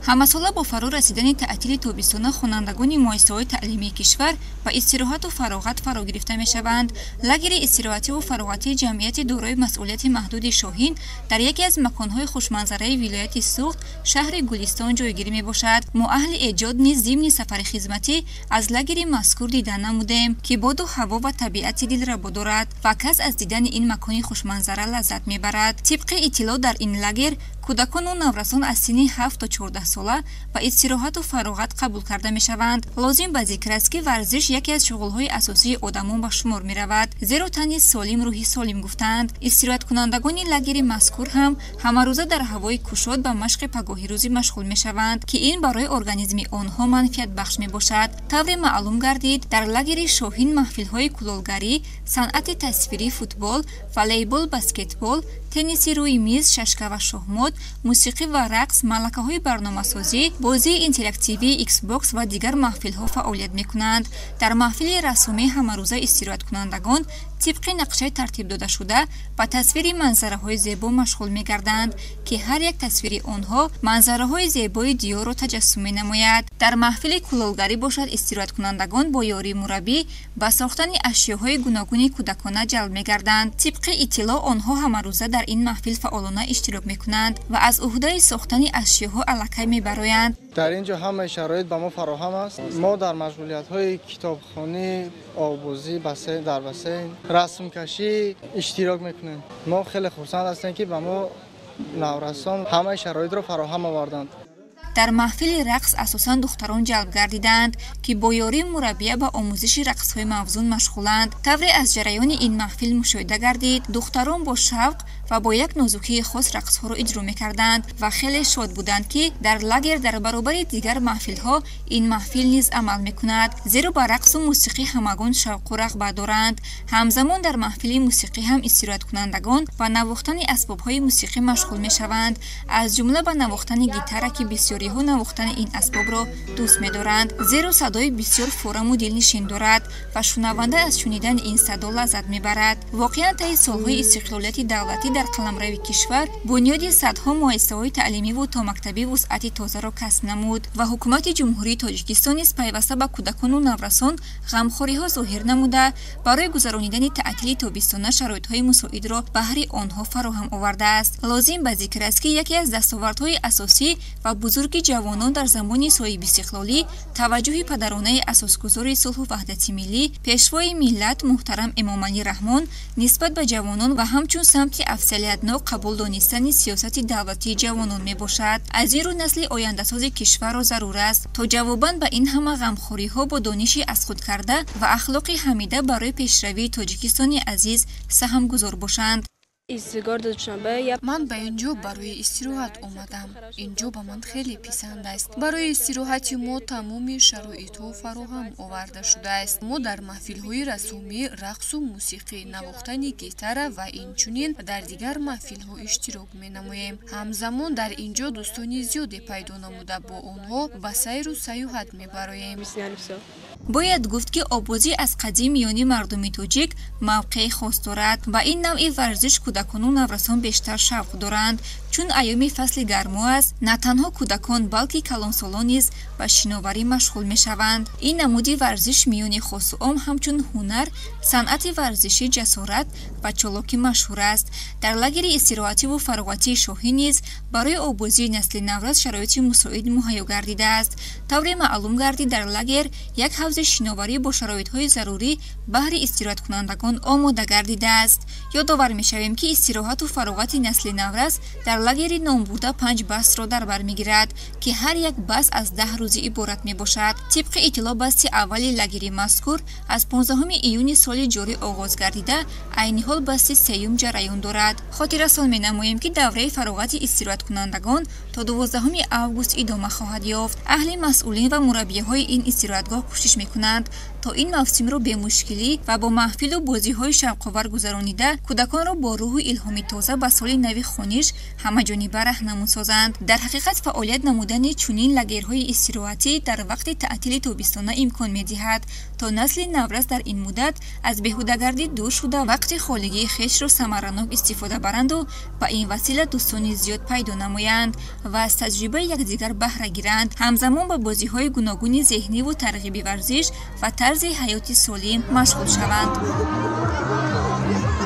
ҳамасола бо фаро расидани таътили тобистона хонандагони муассисаҳои таълимии кишвар ба истироҳату фароғат фаро гирифта мешаванд. лагери истироҳативу фароғатии ҷамъияти дорои масъулияти маҳдуди Шоҳин дар яке аз маконҳои хушманзараи вилояти Суғд, шаҳри Гулистон ҷойгирӣ мебошад. мо аҳли эҷод низ зимни сафари хизматӣ аз лагери мазкур дидан намудем, ки боду ҳаво ва табиати дилрабо дорад ва кас аз дидани ин макони хушманзара лаззат мебарад. тибқи иттилоъ дар ин лагер кӯдакону наврасон аз синни 7 то 14 сола ба истироҳату фароғат қабул карда мешаванд. лозим ба зикр аст, ки варзиш яке аз шуғулҳои асосии одамон ба шумор меравад, зеро тани солим рӯҳи солим гуфтанд. истироҳаткунандагони лагери мазкур ҳам ҳамарӯза дар ҳавои кушод ба машқи пагоҳирӯзӣ машғул мешаванд, ки ин барои организми онҳо манфиатбахш мебошад. тавре маълум гардид, дар лагери Шоҳин маҳфилҳои кулолгарӣ, санъати тасвирӣ, футбол, волейбол, баскетбол, тенниси рӯи миз, шашка ва шоҳмод, мусиқӣ ва рақс, малакаҳои барномасозӣ, бозии интерактивии Xbox ва дигар маҳфилҳо фаъолият мекунанд. дар маҳфили расомии ҳамарӯза истироҳаткунандагон тибқи нақшаи тартиб додашуда ба тасвири манзараҳои зебо машғул мегарданд, ки ҳар як тасвири онҳо манзараҳои зебои диёрро таҷассум менамояд. дар маҳфили кулолгарӣ бошад, истироҳаткунандагон бо ёрии мураббӣ ба сохтани ашёҳои гуногуни кӯдакона ҷалб мегарданд. тибқи иттилоъ онҳо ҳамарӯза дар ин маҳфил фаъолона иштирок мекунанд ва аз уҳдаи сохтани ашёҳо аллакай мебароянд. дар инҷо ҳамаи шароит ба мо фароҳам аст. мо дар машғулиятҳои китобхонӣ, овбозӣ, дар бассейн, расмкашӣ иштирок мекунем. мо хеле хурсанд ҳастем, ки ба мо наврасон ҳамаи шароитро фароҳам оварданд. дар маҳфили рақс асосан духтарон ҷалб гардиданд, ки бо ёрии мураббия ба омӯзиши рақсҳои мавзун машғуланд. тавре аз ҷараёни ин маҳфил мушоҳида гардид, духтарон бо шавқ ва бо як нозукии хос рақсҳоро иҷро мекарданд ва хеле шод буданд, ки дар лагер дар баробари дигар маҳфилҳо ин маҳфил низ амал мекунад, зеро ба рақсу мусиқӣ ҳамагон шавқу рағбат доранд. ҳамзамон дар маҳфили мусиқӣ ҳам истироҳаткунандагон ба навохтани асбобҳои мусиқӣ машғул мешаванд, аз ҷумла ба навохтани гитара, ки бисёриҳо навохтани ин асбобро дӯст медоранд, зеро садои бисёр фораму дилнишин дорад ва шунаванда аз шунидани ин садо лаззат мебарад. воқеан таи солҳои истиқлолияти давлатӣ дар қаламрави кишвар бунёди садҳо муассисаҳои таълимиву томактабӣ вусъати тозаро касб намуд ва ҳукумати ҷумҳурии Тоҷикистон низ пайваста ба кӯдакону наврасон ғамхориҳо зоҳир намуда, барои гузаронидани таътили тобистона шароитҳои мусоидро баҳри онҳо фароҳам овардааст. лозим ба зикр аст, ки яке аз дастовардҳои асосӣ ва бузурги ҷавонон дар замони соҳиби истиқлолӣ таваҷҷӯҳи падаронаи асосгузори сулҳу ваҳдати миллӣ, пешвои миллат муҳтарам Эмомалӣ Раҳмон нисбат ба ҷавонон ва ҳамчун самти афзалиятнок қабул донистани сиёсати давлатии ҷавонон мебошад. аз ин рӯ насли ояндасози кишварро зарур аст, то ҷавобан ба ин ҳама ғамхориҳо бо дониши аз худ карда ва ахлоқи ҳамида барои пешравии Тоҷикистони азиз саҳмгузор бошанд. ман ба ин ҷо барои истироҳат омадам. ин ҷо ба ман хеле писанд аст. барои истироҳати мо тамоми шароитҳо фароҳам оварда шудааст. мо дар маҳфилҳои расомӣ, рақсу мусиқӣ, навохтани гитара ва инчунин дар дигар маҳфилҳо иштирок менамоем. ҳамзамон дар ин ҷо дӯстони зиёде пайдо намуда, бо онҳо ба сайру саёҳат мебароем. бояд гуфт, ки овозӣ аз қадим миёни мардуми тоҷик мавқеи хос дорад. ба ин навъи варзиш кӯдакону наврасон бештар шавқ доранд, чун айёми фасли гармо аст. на танҳо кӯдакон, балки калонсолон низ ба шиноварӣ машғул мешаванд. ин намуди варзиш миёни хосу ом ҳамчун ҳунар, санъати варзишӣ, ҷасорат ва чолокӣ машҳур аст. дар лагери истироҳативу фароғатии Шоҳин низ барои овозии насли наврас шароити мусоид муҳайё гардидааст. тавре маълум гардид, дар лагер як ҳавзи шиноварӣ бо шароитҳои зарурӣ баҳри истироҳаткунандагон омода гардидааст. ёдовар мешавем, ки истироҳату фароғати насли наврас дар лагери номбурда 5 басро дар бар мегирад, ки ҳар як бас аз 10 рӯзӣ иборат мебошад. тибқи иттилоъ басти аввали лагери мазкур аз 15 июни соли ҷорӣ оғоз гардида, айни ҳол басти сеюм ҷараён дорад. хотиррасон менамоем, ки давраи фароғати истироҳаткунандагон то 12 август идома хоҳад ёфт. аҳли масъулин ва мураббиҳои ин истироҳатгоҳ кӯшиш мекунанд то ин мавсимро бемушкилӣ ва бо маҳфилу бозиҳои шавқовар гузаронида кӯдаконро бо рӯҳу илҳоми тоза ба соли нави хониш ҳамаҷониба раҳнамун созанд. Дар ҳақиқат фаъолият намудани чунин лагерҳои истироҳатӣ дар вақти таътили тобистона имкон медиҳад то насли наврас дар ин муддат аз беҳудагардӣ дур шуда вақти холигии хешро самаранок истифода баранду ба ин васила дӯстони зиёд пайдо намоянд ва аз таҷрибаи якдигар баҳра гиранд, ҳамзамон ба бозиҳои гуногуни зеҳниву тарғиби варзиш ва тарзи ҳаёти солим машғул шаванд.